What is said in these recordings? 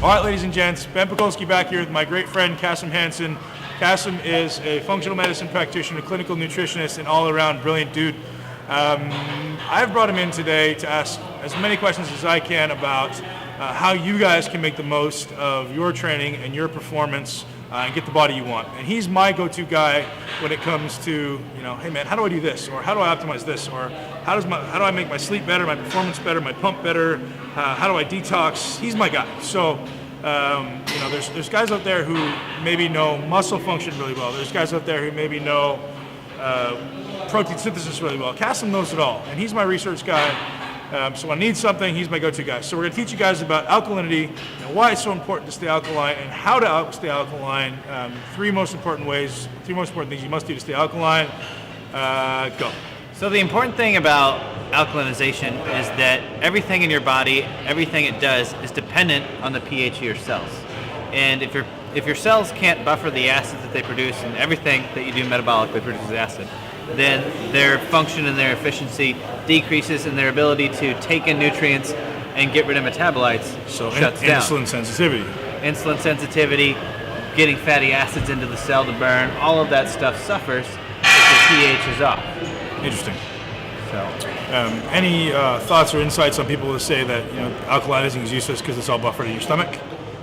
All right, ladies and gents, Ben Pekulski back here with my great friend Kasim Hansen. Kasim is a functional medicine practitioner, clinical nutritionist, and all-around brilliant dude. I've brought him in today to ask as many questions as I can about how you guys can make the most of your training and your performance and get the body you want. And he's my go-to guy when it comes to, hey man, how do I do this? Or how do I optimize this? Or how do I make my sleep better, my performance better, my pump better? How do I detox? He's my guy. So, there's guys out there who maybe know muscle function really well. There's guys out there who maybe know protein synthesis really well. Kasim knows it all, and he's my research guy. So when I need something, he's my go-to guy. So we're going to teach you guys about alkalinity and why it's so important to stay alkaline and how to stay alkaline. Three most important things you must do to stay alkaline. Go. So the important thing about alkalinization is that everything in your body, everything it does, is dependent on the pH of your cells. And if your cells can't buffer the acids that they produce, and everything that you do metabolically produces acid, then their function and their efficiency decreases, and their ability to take in nutrients and get rid of metabolites shuts down. Insulin sensitivity. Insulin sensitivity, getting fatty acids into the cell to burn, all of that stuff suffers if the pH is off. Interesting. So, any thoughts or insights on people who say that alkalizing is useless because it's all buffered in your stomach?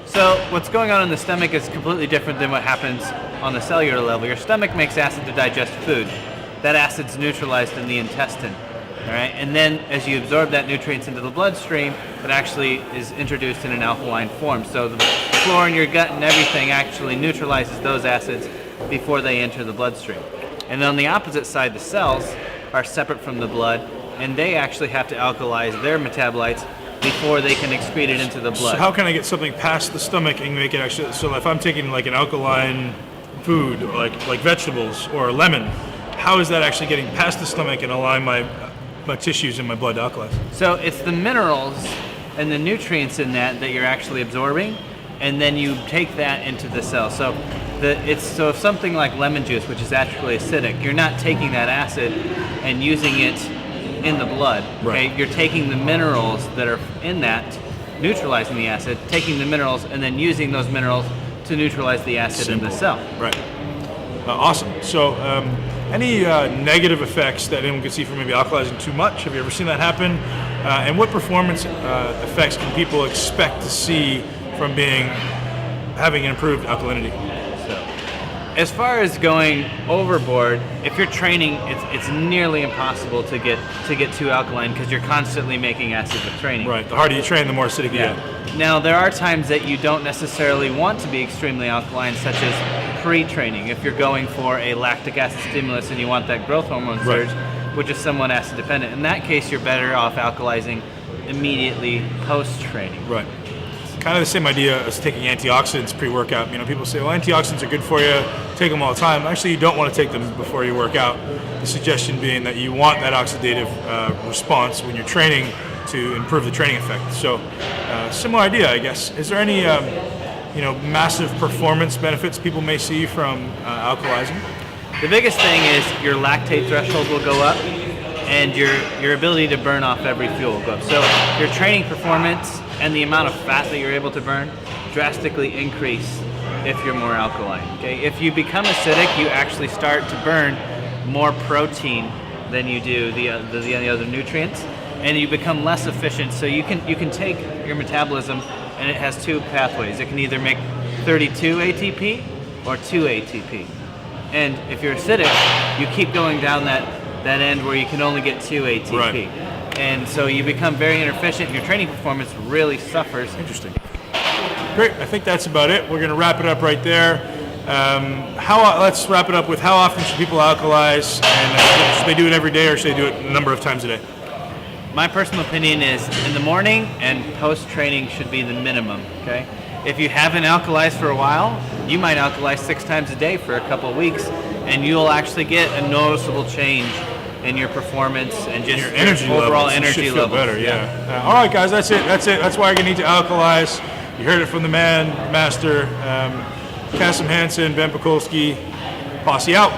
So what's going on in the stomach is completely different than what happens on the cellular level. Your stomach makes acid to digest food. That acid's neutralized in the intestine. All right, and then as you absorb that nutrients into the bloodstream, it actually is introduced in an alkaline form. So the flora in your gut and everything actually neutralizes those acids before they enter the bloodstream. And then on the opposite side, the cells are separate from the blood, and they actually have to alkalize their metabolites before they can excrete it into the blood. So how can I get something past the stomach and make it actually, so if I'm taking like an alkaline food, like vegetables or a lemon, how is that actually getting past the stomach and allowing my tissues and my blood to alkalize? So it's the minerals and the nutrients in that you're actually absorbing, and then you take that into the cell. So if something like lemon juice, which is actually acidic, you're not taking that acid and using it in the blood. Right. Okay? You're taking the minerals that are in that, neutralizing the acid, taking the minerals, and then using those minerals to neutralize the acid in the cell. Right. Awesome. So any negative effects that anyone can see from maybe alkalizing too much? Have you ever seen that happen? And what performance effects can people expect to see from having an improved alkalinity? As far as going overboard, if you're training, it's nearly impossible to get too alkaline because you're constantly making acid with training. Right. The harder you train, the more acidic you get. Now, there are times that you don't necessarily want to be extremely alkaline, such as pre-training. If you're going for a lactic acid stimulus and you want that growth hormone surge, which is somewhat acid dependent, in that case, you're better off alkalizing immediately post-training. Right. Kind of the same idea as taking antioxidants pre-workout. People say, well, antioxidants are good for you, take them all the time. Actually, you don't want to take them before you work out. The suggestion being that you want that oxidative response when you're training to improve the training effect. So, similar idea, I guess. Is there any, massive performance benefits people may see from alkalizing? The biggest thing is your lactate threshold will go up, and your ability to burn off every fuel will go up. So your training performance and the amount of fat that you're able to burn drastically increase if you're more alkaline. Okay, if you become acidic, you actually start to burn more protein than you do the other nutrients, and you become less efficient. So you can take your metabolism, and it has two pathways. It can either make 32 ATP or 2 ATP. And if you're acidic, you keep going down that end where you can only get 2 ATP. Right. And so you become very inefficient, and your training performance really suffers. Interesting. Great. I think that's about it. We're going to wrap it up right there. Let's wrap it up with how often should people alkalize, and should they do it every day or should they do it a number of times a day? My personal opinion is in the morning and post-training should be the minimum. Okay. If you haven't alkalized for a while, you might alkalize 6 times a day for a couple of weeks, and you'll actually get a noticeable change in your performance and just your energy overall levels. energy You should feel levels. better, yeah. All right, guys, that's it. That's why you're going to need to alkalize. You heard it from the man, master, Kasim Hansen, Ben Pekulski. Posse out.